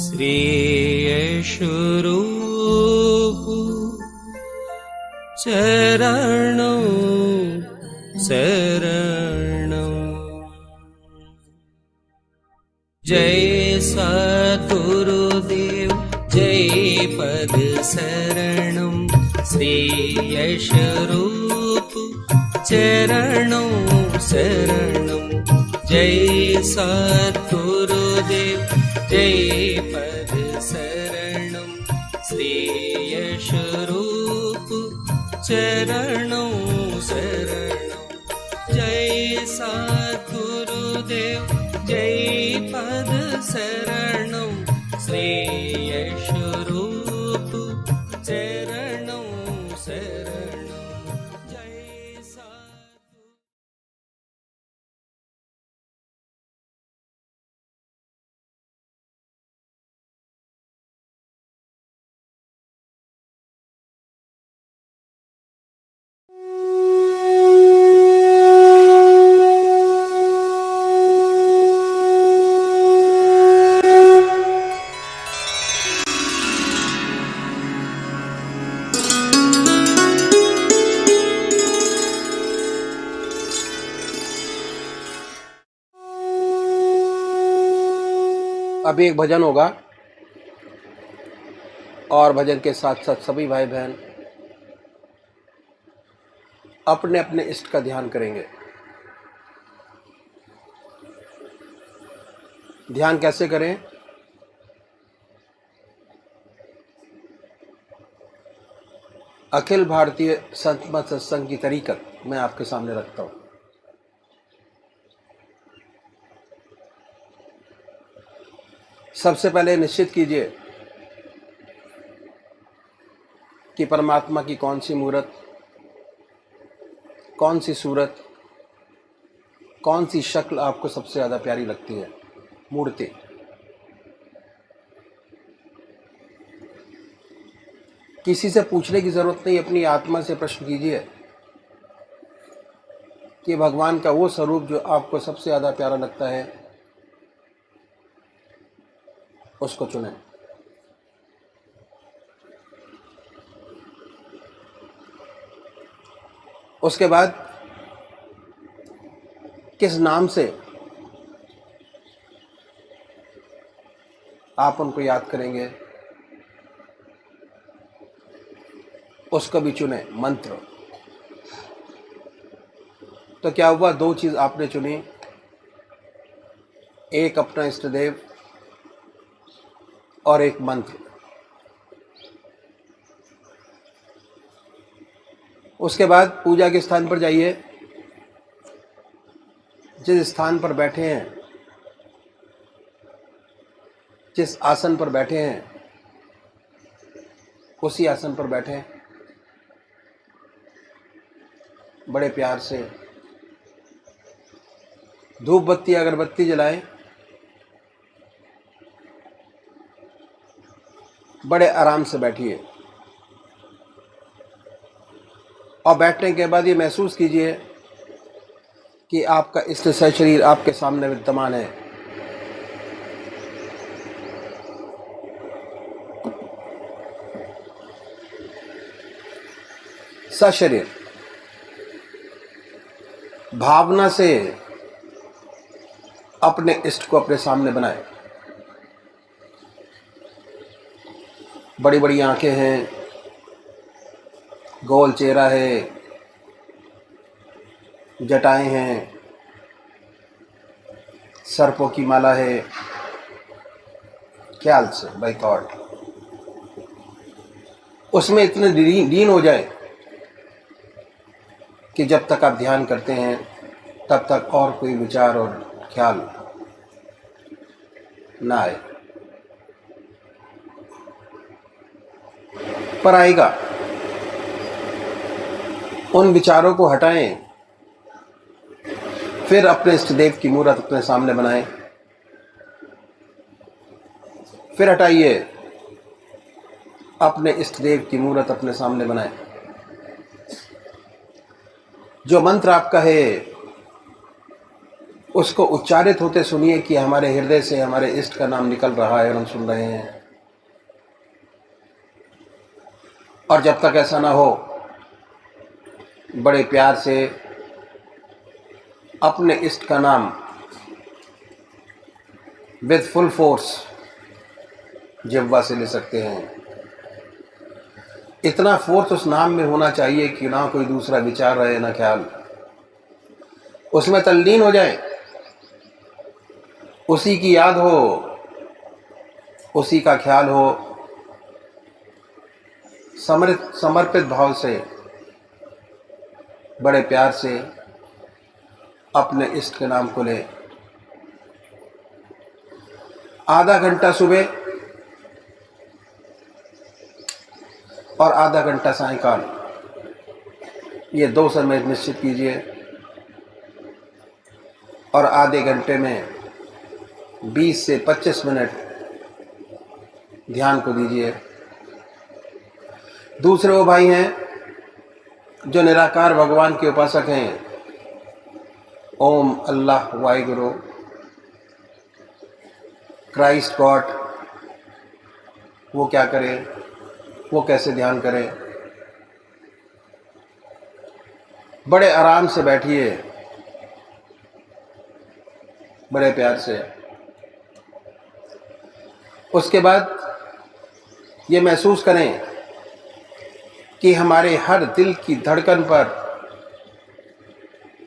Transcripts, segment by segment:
श्रीयशरूप चरणों शरणं। जय सद्गुरुदेव जय पद शरणं। श्रीयशरूप चरणों शरणं। जय सद्गुरुदेव जय पद शरणं। श्रीयशरूप चरणों शरणं। जय सद्गुरुदेव जय पद शरणं। श्रीयशरूप चरणों शरणं। जय अभी एक भजन होगा और भजन के साथ साथ सभी भाई बहन अपने अपने इष्ट का ध्यान करेंगे। ध्यान कैसे करें? अखिल भारतीय संत मत सत्संग की तरीकत मैं आपके सामने रखता हूं। सबसे पहले निश्चित कीजिए कि परमात्मा की कौन सी मूर्त, कौन सी सूरत, कौन सी शक्ल आपको सबसे ज़्यादा प्यारी लगती है। मूर्ति किसी से पूछने की ज़रूरत नहीं, अपनी आत्मा से प्रश्न कीजिए कि भगवान का वो स्वरूप जो आपको सबसे ज़्यादा प्यारा लगता है उसको चुनें। उसके बाद किस नाम से आप उनको याद करेंगे उसको भी चुनें। मंत्र तो क्या हुआ, दो चीज आपने चुनी, एक अपना इष्ट देव और एक मंत्र। उसके बाद पूजा के स्थान पर जाइए, जिस स्थान पर बैठे हैं, जिस आसन पर बैठे हैं उसी आसन पर बैठें। बड़े प्यार से धूप बत्ती अगरबत्ती जलाएं। बड़े आराम से बैठिए और बैठने के बाद ये महसूस कीजिए कि आपका इष्ट शरीर आपके सामने विद्यमान है। सशरीर भावना से अपने इष्ट को अपने सामने बनाए। बड़ी बड़ी आंखें हैं, गोल चेहरा है, जटाएं हैं, सर्पों की माला है। ख्याल से बाय थॉट उसमें इतने लीन हो जाए कि जब तक आप ध्यान करते हैं तब तक और कोई विचार और ख्याल ना आए, पर आएगा। उन विचारों को हटाएं, फिर अपने इष्ट देव की मूर्त अपने सामने बनाएं। फिर हटाइए, अपने इष्ट देव की मूर्त अपने सामने बनाएं। जो मंत्र आपका है उसको उच्चारित होते सुनिए कि हमारे हृदय से हमारे इष्ट का नाम निकल रहा है और हम सुन रहे हैं। और जब तक ऐसा ना हो, बड़े प्यार से अपने इष्ट का नाम विद फुल फोर्स जिह्वा से ले सकते हैं। इतना फोर्स उस नाम में होना चाहिए कि ना कोई दूसरा विचार रहे ना ख्याल, उसमें तल्लीन हो जाए, उसी की याद हो, उसी का ख्याल हो। समर्पित भाव से बड़े प्यार से अपने इष्ट के नाम को ले। आधा घंटा सुबह और आधा घंटा सायंकाल, ये 2 समय निश्चित कीजिए। और आधे घंटे में 20 से 25 मिनट ध्यान को दीजिए। दूसरे वो भाई हैं जो निराकार भगवान के उपासक हैं, ओम अल्लाह वाहिगुरु क्राइस्ट गॉड, वो क्या करें, वो कैसे ध्यान करें। बड़े आराम से बैठिए, बड़े प्यार से। उसके बाद ये महसूस करें कि हमारे हर दिल की धड़कन पर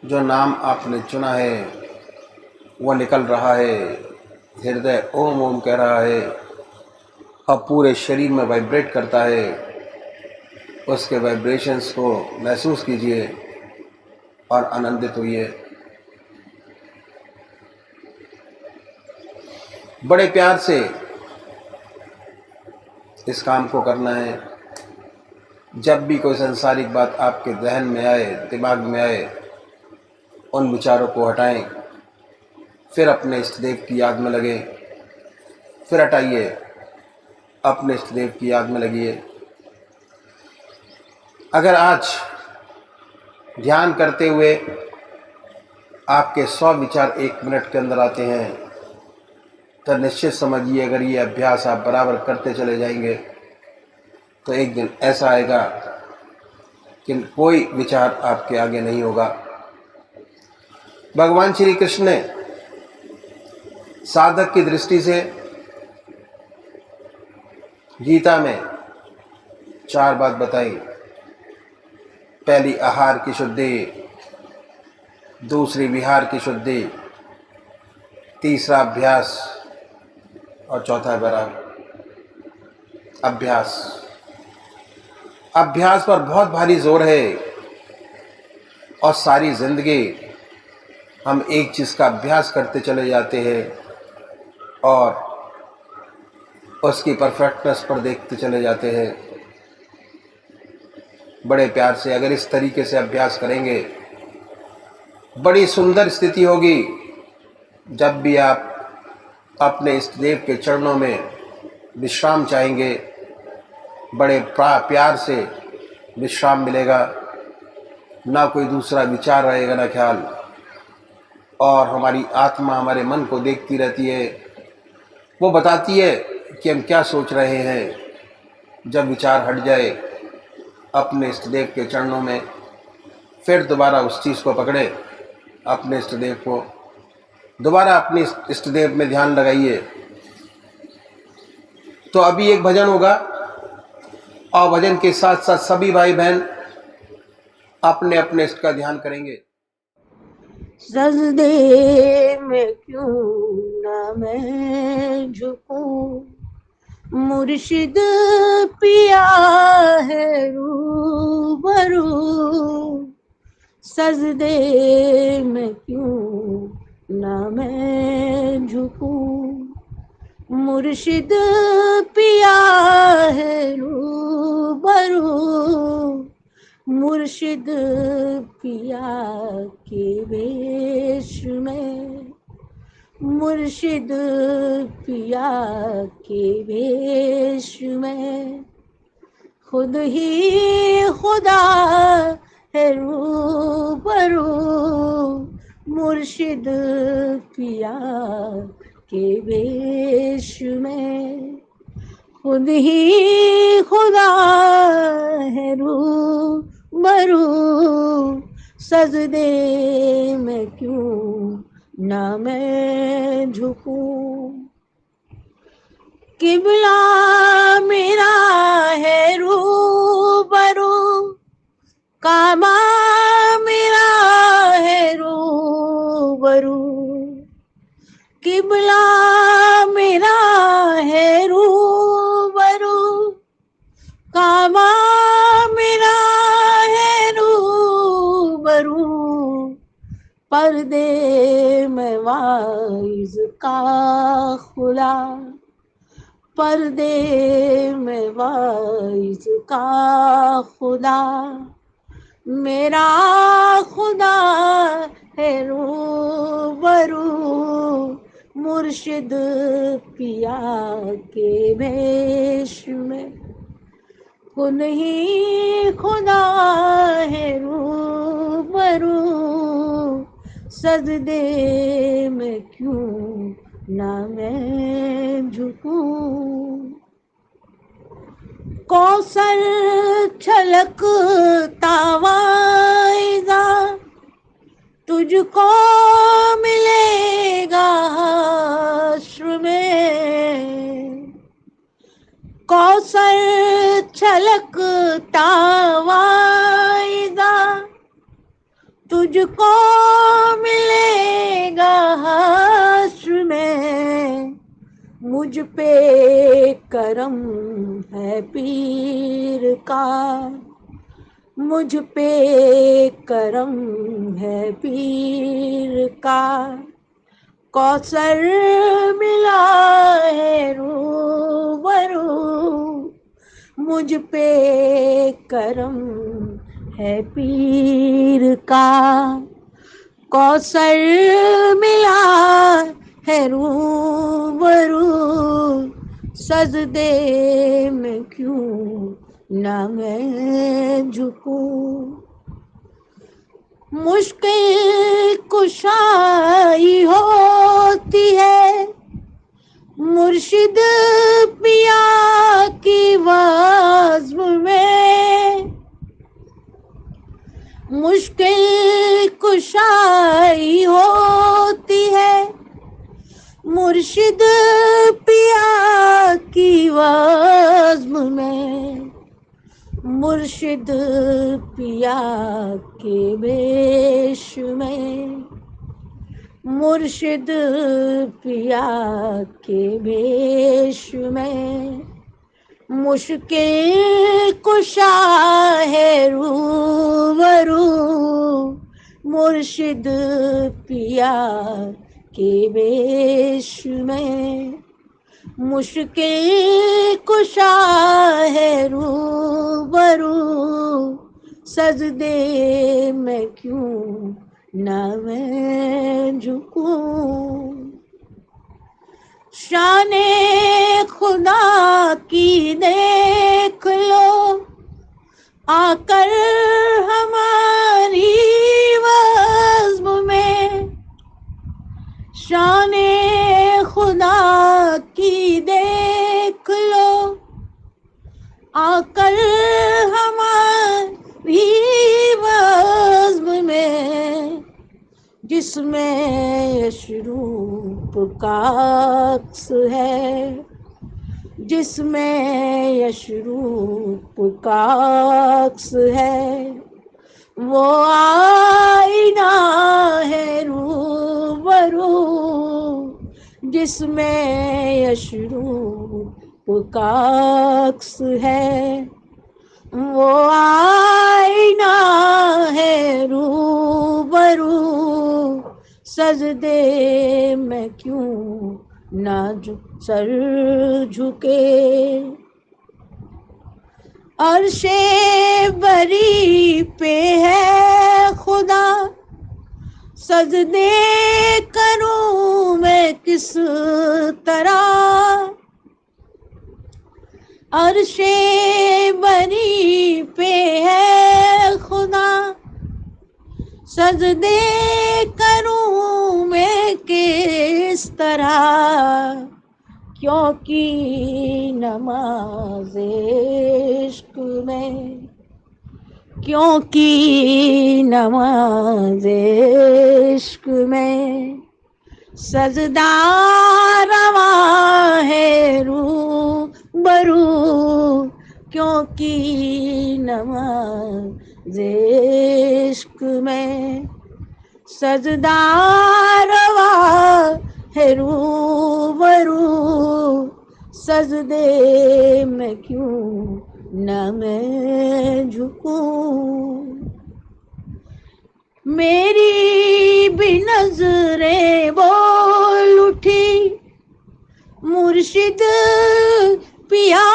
जो नाम आपने चुना है वो निकल रहा है। हृदय ओम ओम कह रहा है और पूरे शरीर में वाइब्रेट करता है। उसके वाइब्रेशंस को महसूस कीजिए और आनंदित होइए। बड़े प्यार से इस काम को करना है। जब भी कोई सांसारिक बात आपके जहन में आए, दिमाग में आए, उन विचारों को हटाएं, फिर अपने इष्ट देव की याद में लगे, फिर हटाइए, अपने इष्ट देव की याद में लगिए। अगर आज ध्यान करते हुए आपके 100 विचार 1 मिनट के अंदर आते हैं, तो निश्चित समझिए अगर ये अभ्यास आप बराबर करते चले जाएंगे तो एक दिन ऐसा आएगा कि कोई विचार आपके आगे नहीं होगा। भगवान श्री कृष्ण ने साधक की दृष्टि से गीता में 4 बात बताई। पहली आहार की शुद्धि, दूसरी विहार की शुद्धि, तीसरा अभ्यास और चौथा अभ्यास। अभ्यास पर बहुत भारी जोर है और सारी जिंदगी हम एक चीज़ का अभ्यास करते चले जाते हैं और उसकी परफेक्टनेस पर देखते चले जाते हैं। बड़े प्यार से अगर इस तरीके से अभ्यास करेंगे, बड़ी सुंदर स्थिति होगी। जब भी आप अपने इष्ट देव के चरणों में विश्राम चाहेंगे, बड़े प्यार से विश्राम मिलेगा। ना कोई दूसरा विचार रहेगा ना ख्याल, और हमारी आत्मा हमारे मन को देखती रहती है, वो बताती है कि हम क्या सोच रहे हैं। जब विचार हट जाए अपने इष्ट देव के चरणों में, फिर दोबारा उस चीज़ को पकड़े, अपने इष्ट देव को दोबारा अपने इष्ट देव में ध्यान लगाइए। तो अभी एक भजन होगा और भजन के साथ साथ सभी भाई बहन अपने अपने इष्ट का ध्यान करेंगे। सजदे में क्यों ना मैं झुकूं, मुर्शिद पिया है रूबरू। सजदे में क्यों ना मैं झुकूं, मुर्शिद पिया है रूबरू। मुर्शिद पिया के वेश में, मुर्शिद पिया के वेश में, खुद ही खुदा है रूबरू। मुर्शिद पिया के वेश में, खुद ही खुदा है रूबरू, सजदे में क्यों ना मैं झुकूं। किबला मेरा है रूबरू, काबा मेरा है रूबरू, किबला मेरा है रूबरू, काबा मेरा है रूबरू, पर्दे में वाइज का खुला, पर्दे में वाइज का खुदा, मेरा खुदा है रूबरू, मुर्शिद पिया के वेश में, खुद ही खुदा है रूबरू, सजदे में क्यों ना मैं झुकूं। कौसर छलकता वाइदा, तुझको मिलेगा हश्र में। कौसर छलकता वाइदा, तुझको मिलेगा हश्र में। मुझ पे करम है पीर का, मुझ पे करम है पीर का, कौसर मिला है रूबरू, मुझ पे करम है पीर का, कौसर मिला है रूबरू, सजदे में क्यों ना मैं झुकूं। मुश्किल कुशाई होती है मुर्शिद पिया की वज़्म में, मुश्किल कुशाई होती है मुर्शिद पिया की वज़्म में, मुर्शिद पिया के वेश में, मुर्शिद पिया के वेश में, मुश्किल कुशा है रूबरू, मुर्शिद पिया के वेश में, मुश्किल कुशा है रूबरू, सजदे में क्यों ना मैं झुकूं। शाने खुदा की देख लो आकर हमारी वज़्म में, शाने खुदा की देख लो आकर हमारी वज़्म में, जिसमें यशरूप का अक्स है, जिसमें यशरूप का अक्स है, वो आईना है रूबरू, जिसमें यशरूप का अक्स है, वो आईना है रूबरू, सजदे में क्यों ना सर झुके। अर्शे बरी पे है खुदा, सजदे करूं मैं किस तरह। अर्शे बरी पे है खुदा, सजदे करूं मैं किस तरह, क्योंकि नमाज इश्क में, क्योंकि नमाज इश्क में सजदा रवा है रूबरू, क्योंकि नमाज इश्क में सजदा रवा है रूबरू, सजदे में क्यों न मैं झुकूं। मेरी भी नजरें बोल उठी मुर्शिद पिया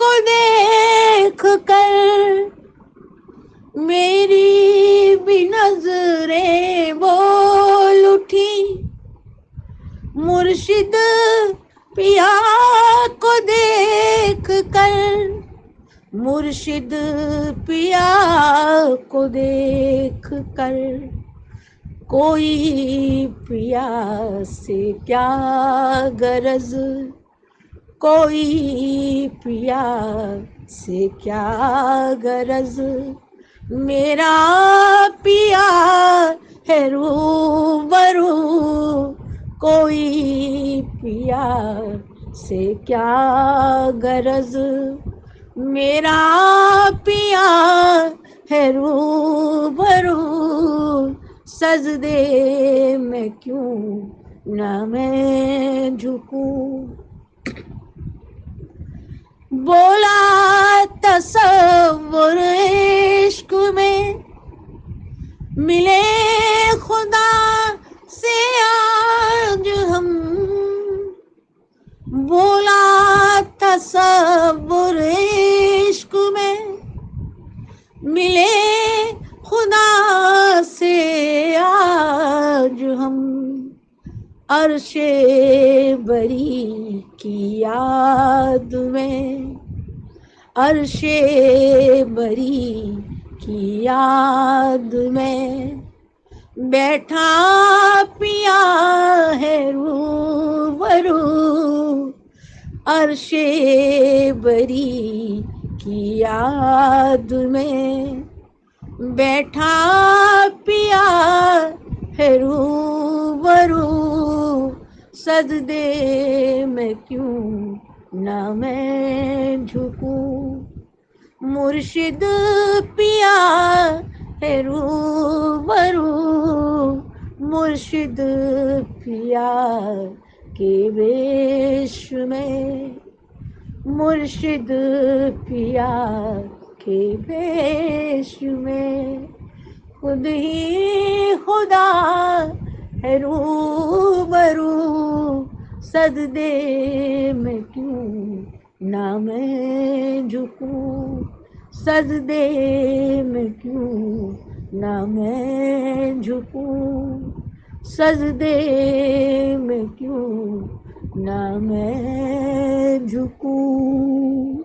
को देख कर, मेरी भी नजरें बोल उठी मुर्शिद पिया को देख कर, मुर्शिद पिया को देख कर, कोई पिया से क्या गरज, कोई पिया से क्या गरज, मेरा पिया है रूबरू, कोई पिया से क्या गरज, मेरा पिया है रूबरू, सजदे में क्यों न मैं झुकूं। बोला तसव्वुर इश्क में मिले खुदा से आज हम, बोला तसव्वुर इश्क में मिले खुदा से आज हम, अर्शे बरी की याद में, अर्शे बरी की याद में बैठा पिया है रूबरू, अर्शे बरी की याद में बैठा पिया है रूबरू, सजदे में क्यों न मैं झुकूं। मुर्शिद पिया है रूबरू, मुर्शिद पिया के वेश में, मुर्शिद पिया के वेश में खुद ही खुदा है रूबरू, सजदे में क्यों ना मैं झुकूं, सजदे में क्यों ना मैं झुकूं, सजदे में क्यों ना मैं झुकूं।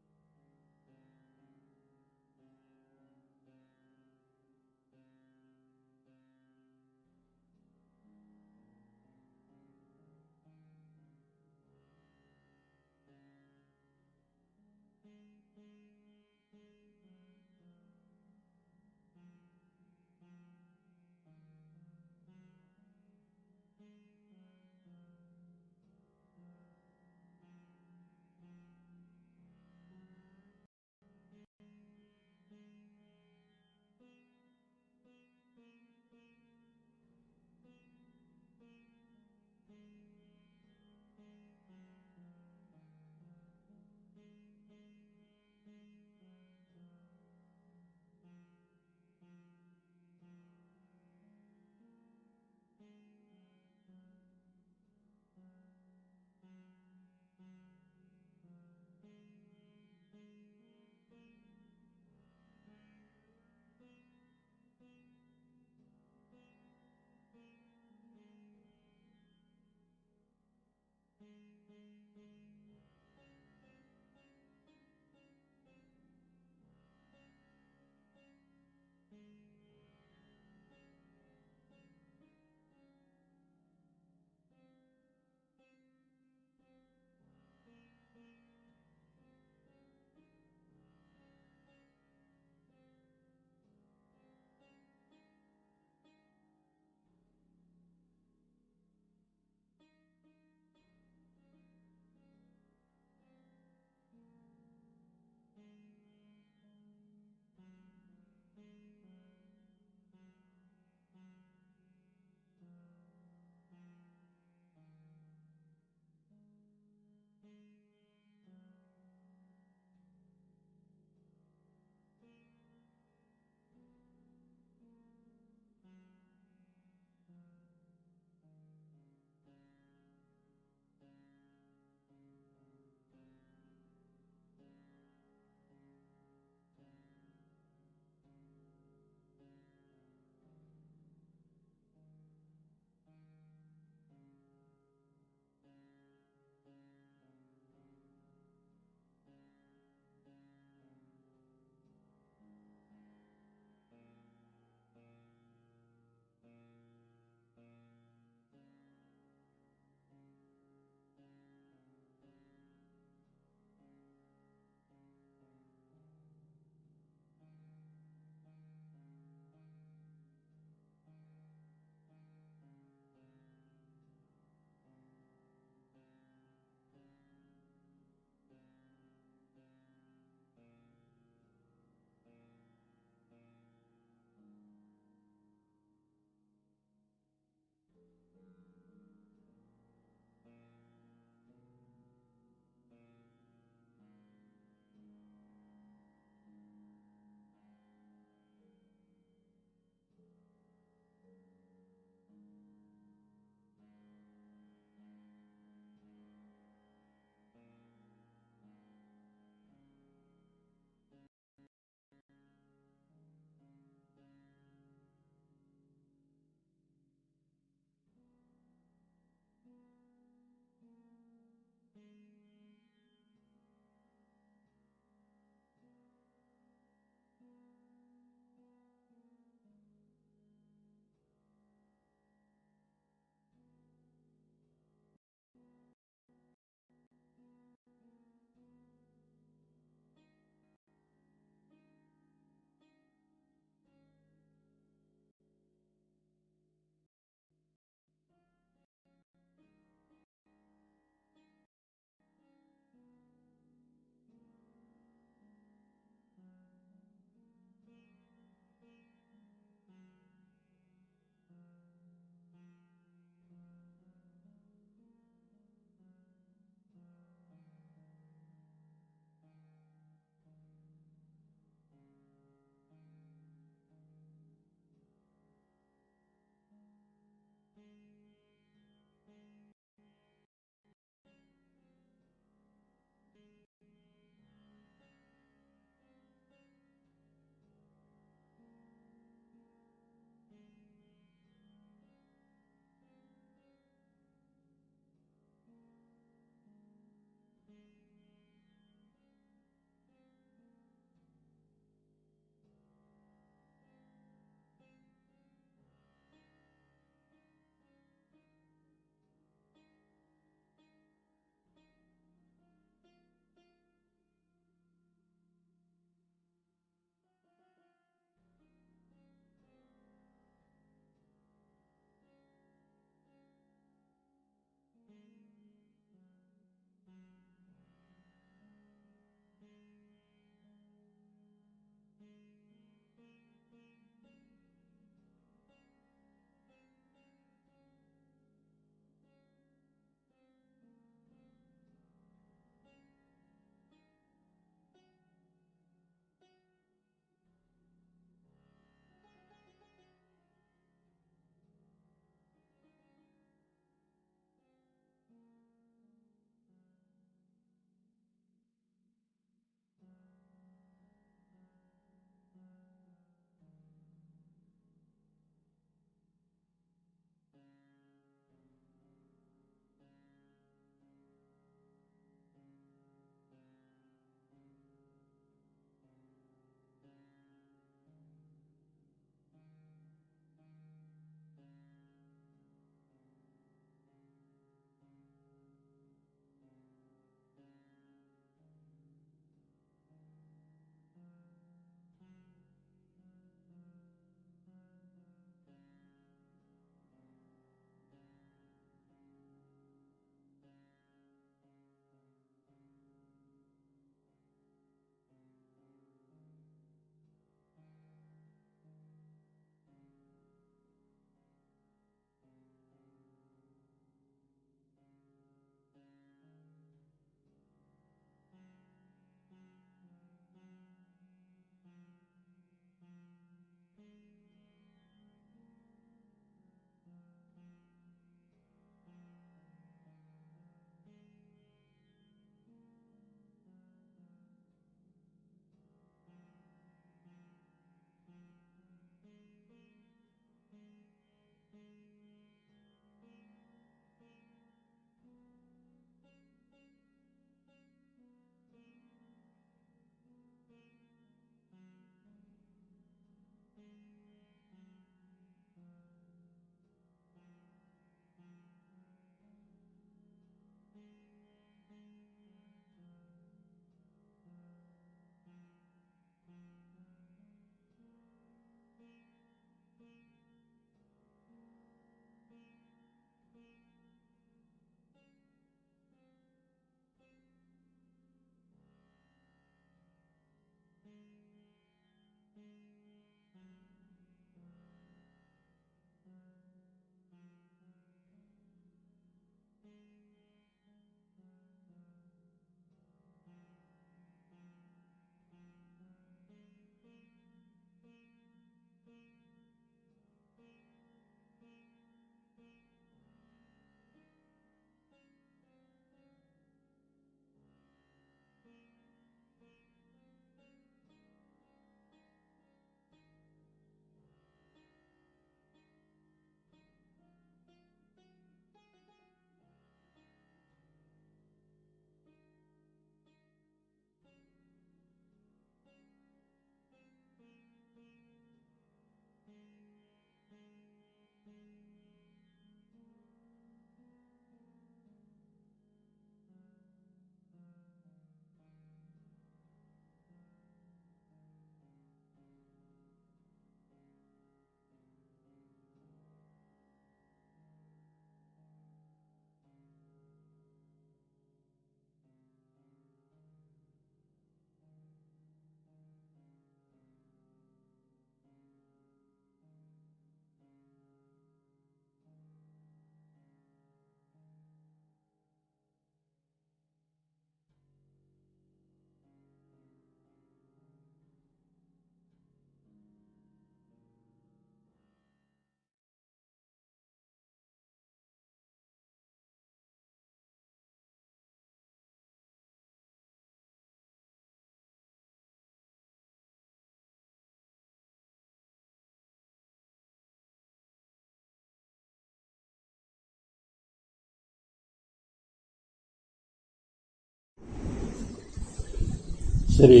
श्री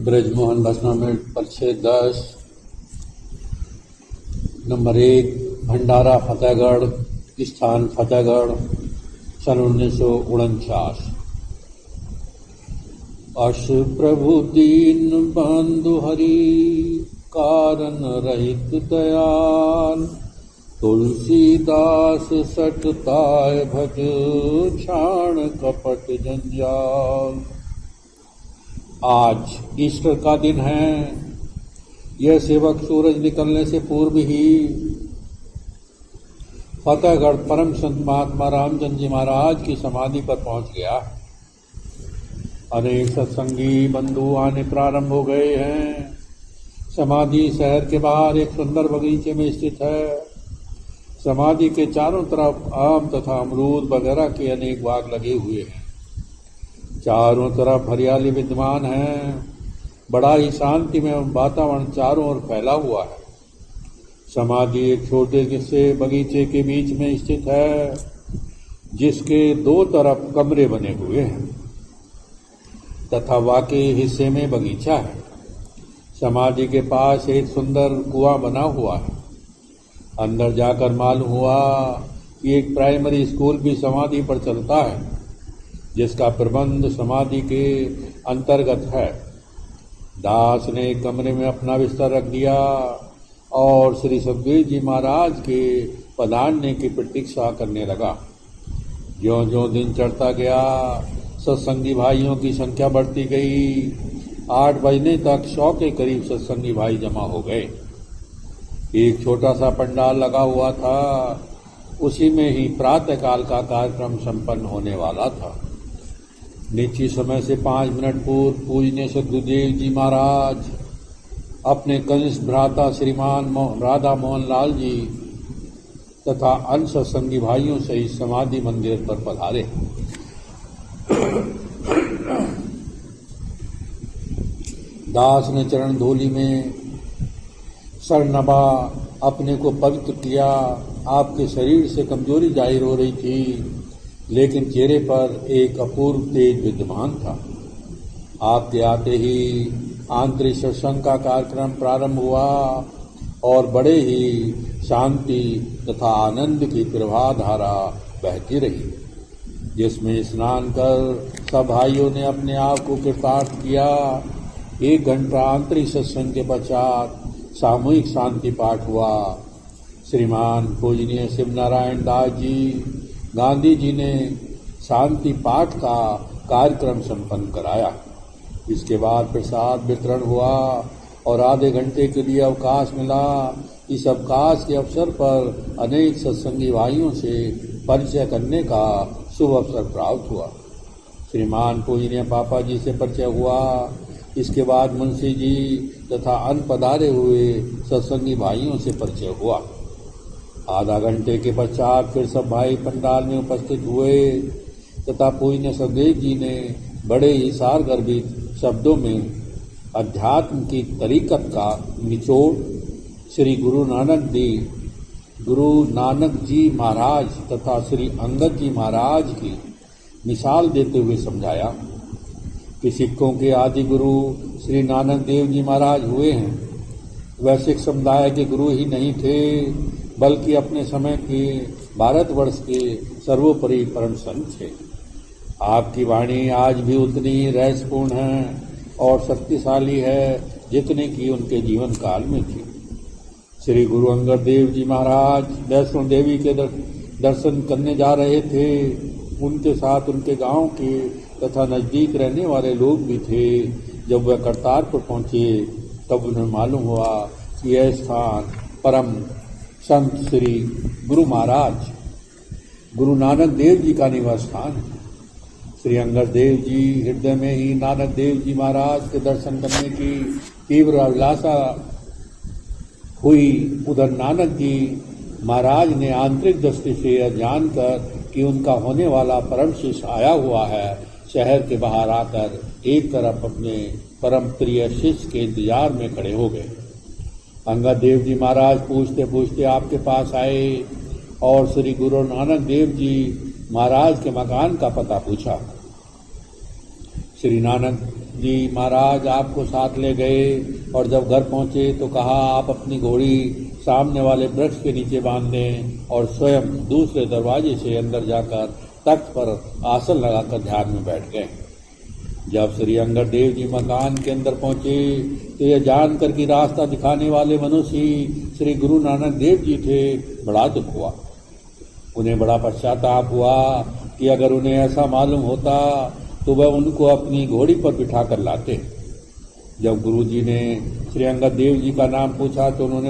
ब्रजमोहन भजनामृत परिच्छेद 10 नंबर 1 भंडारा फतेहगढ़, स्थान फतेहगढ़, सन 1949। अस प्रभु दीन बंधु हरि, कारण रहित दयाल, तुलसीदास सटताय भज, छाण कपट जंजाल। आज ईस्टर का दिन है। यह सेवक सूरज निकलने से पूर्व ही फतेहगढ़ परम संत महात्मा रामचंद्र जी महाराज की समाधि पर पहुंच गया। अनेक सत्संगी बंधु आने प्रारंभ हो गए हैं। समाधि शहर के बाहर एक सुंदर बगीचे में स्थित है। समाधि के चारों तरफ आम तथा अमरूद वगैरह के अनेक बाग लगे हुए हैं। चारों तरफ हरियाली विद्यमान है। बड़ा ही शांति में वातावरण चारों ओर फैला हुआ है। समाधि एक छोटे से बगीचे के बीच में स्थित है, जिसके दो तरफ कमरे बने हुए हैं तथा वाकई हिस्से में बगीचा है। समाधि के पास एक सुंदर कुआं बना हुआ है। अंदर जाकर मालूम हुआ कि एक प्राइमरी स्कूल भी समाधि पर चलता है, जिसका प्रबंध समाधि के अंतर्गत है। दास ने कमरे में अपना बिस्तर रख दिया और श्री सुखदेव जी महाराज के पधारने की प्रतीक्षा करने लगा। ज्यों ज्यों दिन चढ़ता गया, सत्संगी भाइयों की संख्या बढ़ती गई। 8 बजने तक 100 के करीब सत्संगी भाई जमा हो गए। एक छोटा सा पंडाल लगा हुआ था। उसी में ही प्रातःकाल का कार्यक्रम संपन्न होने वाला था। निश्चित समय से 5 मिनट पूर्व पूजनीय सद्गुरुदेव जी महाराज अपने कनिष्ठ भ्राता श्रीमान राधा मोहन लाल जी तथा अन्य सत्संगी भाइयों सहित समाधि मंदिर पर पधारे। दास ने चरण धूलि में सरनबा अपने को पवित्र किया। आपके शरीर से कमजोरी जाहिर हो रही थी, लेकिन चेहरे पर एक अपूर्व तेज विद्यमान था। आपके आते ही आंतरिक सत्संग का कार्यक्रम प्रारंभ हुआ और बड़े ही शांति तथा आनंद की प्रवाह धारा बहती रही, जिसमें स्नान कर सब भाइयों ने अपने आप को कृतार्थ किया। 1 घंटा आंतरिक सत्संग के पश्चात सामूहिक शांति पाठ हुआ। श्रीमान पूजनीय शिवनारायण दास जी गांधी जी ने शांति पाठ का कार्यक्रम संपन्न कराया। इसके बाद प्रसाद वितरण हुआ और आधे घंटे के लिए अवकाश मिला। इस अवकाश के अवसर पर अनेक सत्संगी भाइयों से परिचय करने का शुभ अवसर प्राप्त हुआ। श्रीमान पूजनीय पापा जी से परिचय हुआ। इसके बाद मुंशी जी तथा अन्य पधारे हुए सत्संगी भाइयों से परिचय हुआ। आधा घंटे के पश्चात फिर सब भाई पंडाल में उपस्थित हुए तथा पूजनीय सदगुरु जी ने बड़े ही सारगर्भित शब्दों में अध्यात्म की तरीकत का निचोड़ श्री गुरु नानक जी महाराज तथा श्री अंगद जी महाराज की मिसाल देते हुए समझाया कि सिखों के आदि गुरु श्री नानक देव जी महाराज हुए हैं। वह सिख समुदाय के गुरु ही नहीं थे, बल्कि अपने समय के भारतवर्ष के सर्वोपरि परम संत थे। आपकी वाणी आज भी उतनी ही रहस्यपूर्ण है और शक्तिशाली है जितने की उनके जीवन काल में थी। श्री गुरु अंगद देव जी महाराज वैष्णो देवी के दर्शन करने जा रहे थे। उनके साथ उनके गांव के तथा नजदीक रहने वाले लोग भी थे। जब वह करतारपुर पहुंचे तब उन्हें मालूम हुआ कि यह स्थान परम संत श्री गुरु महाराज गुरु नानक देव जी का निवास स्थान है। श्री अंगद देव जी हृदय में ही नानक देव जी महाराज के दर्शन करने की तीव्र अभिलाषा हुई। उधर नानक जी महाराज ने आंतरिक दृष्टि से यह जानकर कि उनका होने वाला परम शिष्य आया हुआ है, शहर के बाहर आकर एक तरफ अपने परम प्रिय शिष्य के इंतजार में खड़े हो गए। अंगद देव जी महाराज पूछते पूछते आपके पास आए और श्री गुरु नानक देव जी महाराज के मकान का पता पूछा। श्री नानक जी महाराज आपको साथ ले गए और जब घर पहुंचे तो कहा आप अपनी घोड़ी सामने वाले वृक्ष के नीचे बांध दें और स्वयं दूसरे दरवाजे से अंदर जाकर तख्त पर आसन लगाकर ध्यान में बैठ गए। जब श्री अंगद देव जी मकान के अंदर पहुंचे तो यह जानकर कि रास्ता दिखाने वाले मनुष्य ही श्री गुरु नानक देव जी थे, बड़ा दुख हुआ। उन्हें बड़ा पश्चाताप हुआ कि अगर उन्हें ऐसा मालूम होता तो वह उनको अपनी घोड़ी पर बिठा कर लाते। जब गुरु जी ने श्री अंगद देव जी का नाम पूछा तो उन्होंने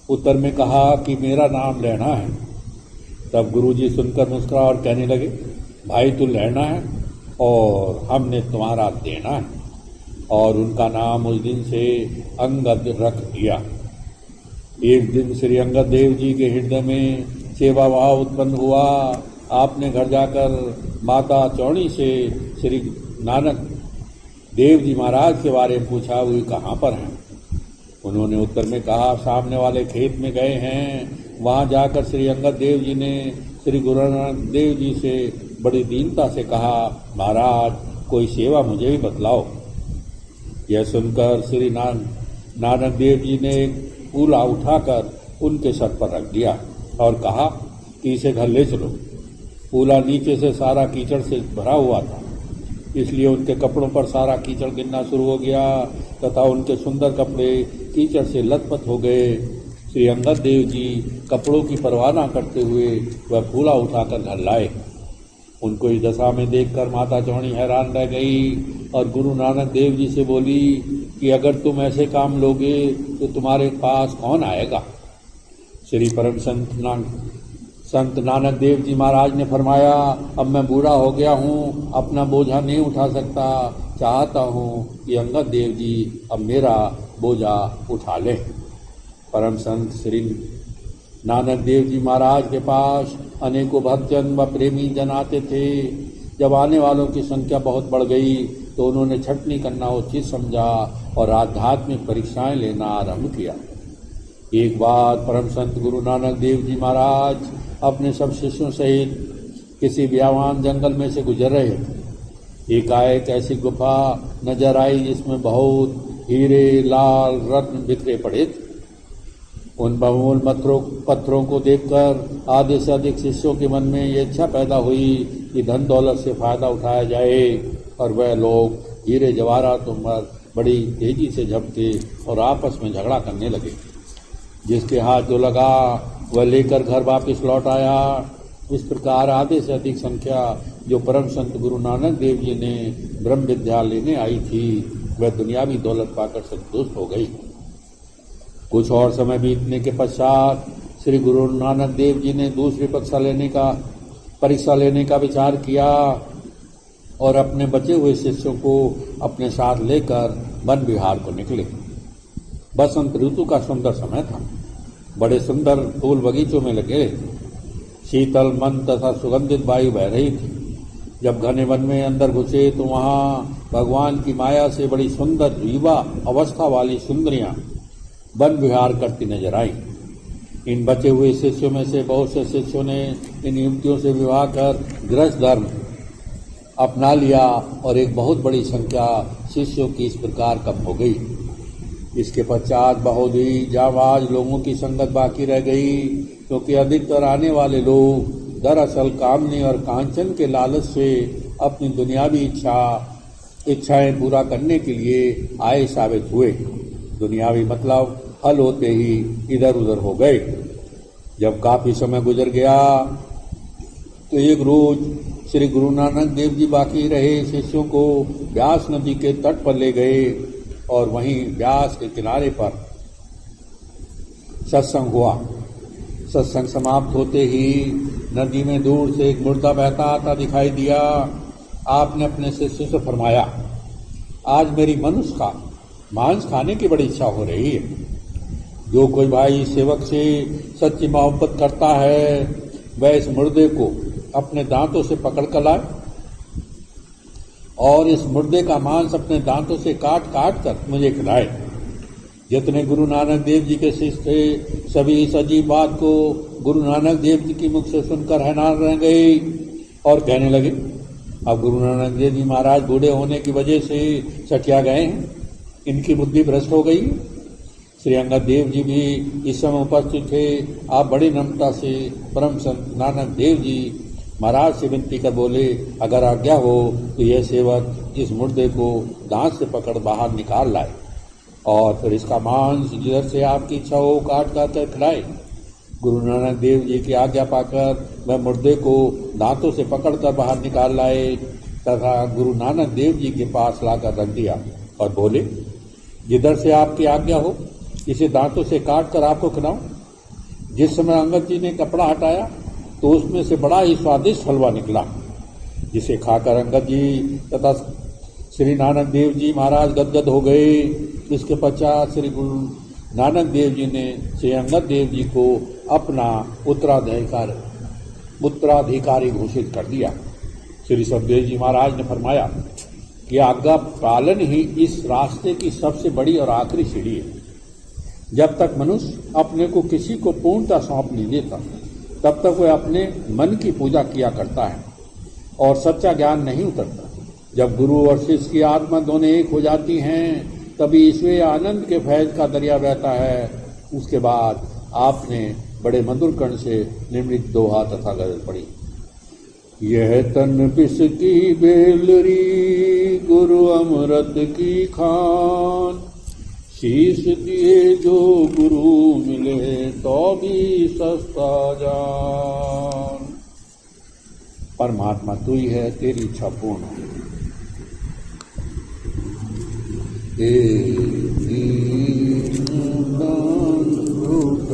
उत्तर में कहा कि मेरा नाम लैना है। तब गुरु जी सुनकर मुस्कुरा और कहने लगे, भाई तू लैना है और हमने तुम्हारा देना है। और उनका नाम उस दिन से अंगद रख दिया। एक दिन श्री अंगद देव जी के हृदय में सेवा भाव उत्पन्न हुआ। आपने घर जाकर माता चौड़ी से श्री नानक देव जी महाराज के बारे में पूछा, वो कहाँ पर हैं। उन्होंने उत्तर में कहा सामने वाले खेत में गए हैं। वहाँ जाकर श्री अंगद देव जी ने श्री गुरु नानक देव जी से बड़ी दीनता से कहा, महाराज कोई सेवा मुझे भी बतलाओ। यह सुनकर श्री नानक देव जी ने एक पूला उठाकर उनके सर पर रख दिया और कहा कि इसे घर ले चलो। पूला नीचे से सारा कीचड़ से भरा हुआ था, इसलिए उनके कपड़ों पर सारा कीचड़ गिरना शुरू हो गया तथा उनके सुंदर कपड़े कीचड़ से लथपथ हो गए। श्री अंगद देव जी कपड़ों की परवाह न करते हुए वह पूला उठाकर घर लाए। उनको इस दशा में देखकर माता चौड़ी हैरान रह गई और गुरु नानक देव जी से बोली कि अगर तुम ऐसे काम लोगे तो तुम्हारे पास कौन आएगा। श्री परम संत नानक देव जी महाराज ने फरमाया, अब मैं बूढ़ा हो गया हूँ, अपना बोझा नहीं उठा सकता, चाहता हूँ कि अंगद देव जी अब मेरा बोझा उठा लें। परम संत श्री नानक देव जी महाराज के पास अनेकों भक्तजन व प्रेमी जन आते थे। जब आने वालों की संख्या बहुत बढ़ गई तो उन्होंने छटनी करना उचित समझा और आध्यात्मिक परीक्षाएं लेना आरंभ किया। एक बार परम संत गुरु नानक देव जी महाराज अपने सब शिष्यों सहित किसी व्यावान जंगल में से गुजर रहे थे। एकाएक ऐसी गुफा नजर आई जिसमें बहुत हीरे लाल रत्न बिखरे पड़े थे। उन बहुमूल पत्थरों को देखकर आधे से अधिक शिष्यों के मन में ये इच्छा पैदा हुई कि धन दौलत से फायदा उठाया जाए और वह लोग हीरे जवाहरातों पर बड़ी तेजी से झपटे और आपस में झगड़ा करने लगे। जिसके हाथ जो लगा वह लेकर घर वापस लौट आया। इस प्रकार आधे से अधिक संख्या जो परम संत गुरु नानक देव जी ने ब्रह्म विद्या लेने आई थी वह दुनियावी दौलत पाकर संतुष्ट हो गई। कुछ और समय बीतने के पश्चात श्री गुरु नानक देव जी ने दूसरी परीक्षा लेने का विचार किया और अपने बचे हुए शिष्यों को अपने साथ लेकर वन विहार को निकले। बसंत ऋतु का सुंदर समय था। बड़े सुंदर फूल बगीचों में लगे, शीतल मन तथा सुगंधित वायु बह रही थी। जब घने वन में अंदर घुसे तो वहाँ भगवान की माया से बड़ी सुंदर युवा अवस्था वाली सुंदरियां वन विहार करती नजर आई। इन बचे हुए शिष्यों में से बहुत से शिष्यों ने इन युवतियों से विवाह कर गृहस्थ धर्म अपना लिया और एक बहुत बड़ी संख्या शिष्यों की इस प्रकार कम हो गई। इसके पश्चात बहुत ही जाबाज लोगों की संगत बाकी रह गई, क्योंकि अधिकतर आने वाले लोग दरअसल कामने और कांचन के लालच से अपनी दुनियावी इच्छाएं पूरा करने के लिए आए साबित हुए। दुनियावी मतलब हल होते ही इधर उधर हो गए। जब काफी समय गुजर गया तो एक रोज श्री गुरु नानक देव जी बाकी रहे शिष्यों को व्यास नदी के तट पर ले गए और वहीं व्यास के किनारे पर सत्संग हुआ। सत्संग समाप्त होते ही नदी में दूर से एक मुर्दा बहता आता दिखाई दिया। आपने अपने शिष्य से फरमाया, आज मेरी मनुष्य का मांस खाने की बड़ी इच्छा हो रही है। जो कोई भाई सेवक से सच्ची मोहब्बत करता है वह इस मुर्दे को अपने दांतों से पकड़ कर लाए और इस मुर्दे का मांस अपने दांतों से काट काट कर मुझे खिलाए। जितने गुरु नानक देव जी के शिष्य थे सभी इस अजीब बात को गुरु नानक देव जी की मुख से सुनकर हैरान रह गए और कहने लगे, अब गुरु नानक देव जी महाराज बूढ़े होने की वजह से सटिया गए हैं, इनकी बुद्धि भ्रष्ट हो गई। श्री अंगद देव जी भी इस समय उपस्थित थे। आप बड़ी नम्रता से परम संत नानक देव जी महाराज से विनती कर बोले, अगर आज्ञा हो तो यह सेवक इस मुर्दे को दांत से पकड़ बाहर निकाल लाए और फिर इसका मांस जिधर से आपकी इच्छा हो काट कर खिलाए। गुरु नानक देव जी की आज्ञा पाकर वह मुर्दे को दांतों से पकड़कर बाहर निकाल लाए तथा गुरु नानक देव जी के पास लाकर रख दिया और बोले, जिधर से आपकी आज्ञा हो इसे दांतों से काट कर आपको खिलाऊं। जिस समय अंगद जी ने कपड़ा हटाया तो उसमें से बड़ा ही स्वादिष्ट हलवा निकला, जिसे खाकर अंगद जी तथा श्री नानक देव जी महाराज गदगद हो गए। इसके पश्चात श्री गुरु नानक देव जी ने श्री अंगद देव जी को अपना उत्तराधिकारी घोषित कर दिया। श्री सतदेव जी महाराज ने फरमाया कि आज्ञा पालन ही इस रास्ते की सबसे बड़ी और आखिरी सीढ़ी है। जब तक मनुष्य अपने को किसी को पूर्णता सौंप नहीं देता तब तक वह अपने मन की पूजा किया करता है और सच्चा ज्ञान नहीं उतरता। जब गुरु और शिष्य की आत्मा दोनों एक हो जाती हैं तभी ईश्वरीय आनंद के फैज का दरिया बहता है। उसके बाद आपने बड़े मधुर कर्ण से निम्रित दोहा तथा गजल पढ़ी। यह तन पिस की बेलरी गुरु अमृत की खान, शीश दिए जो गुरु मिले तो भी सस्ता जान। परमात्मा तू ही है, तेरी इच्छा पूर्ण हो। दीन दान रूप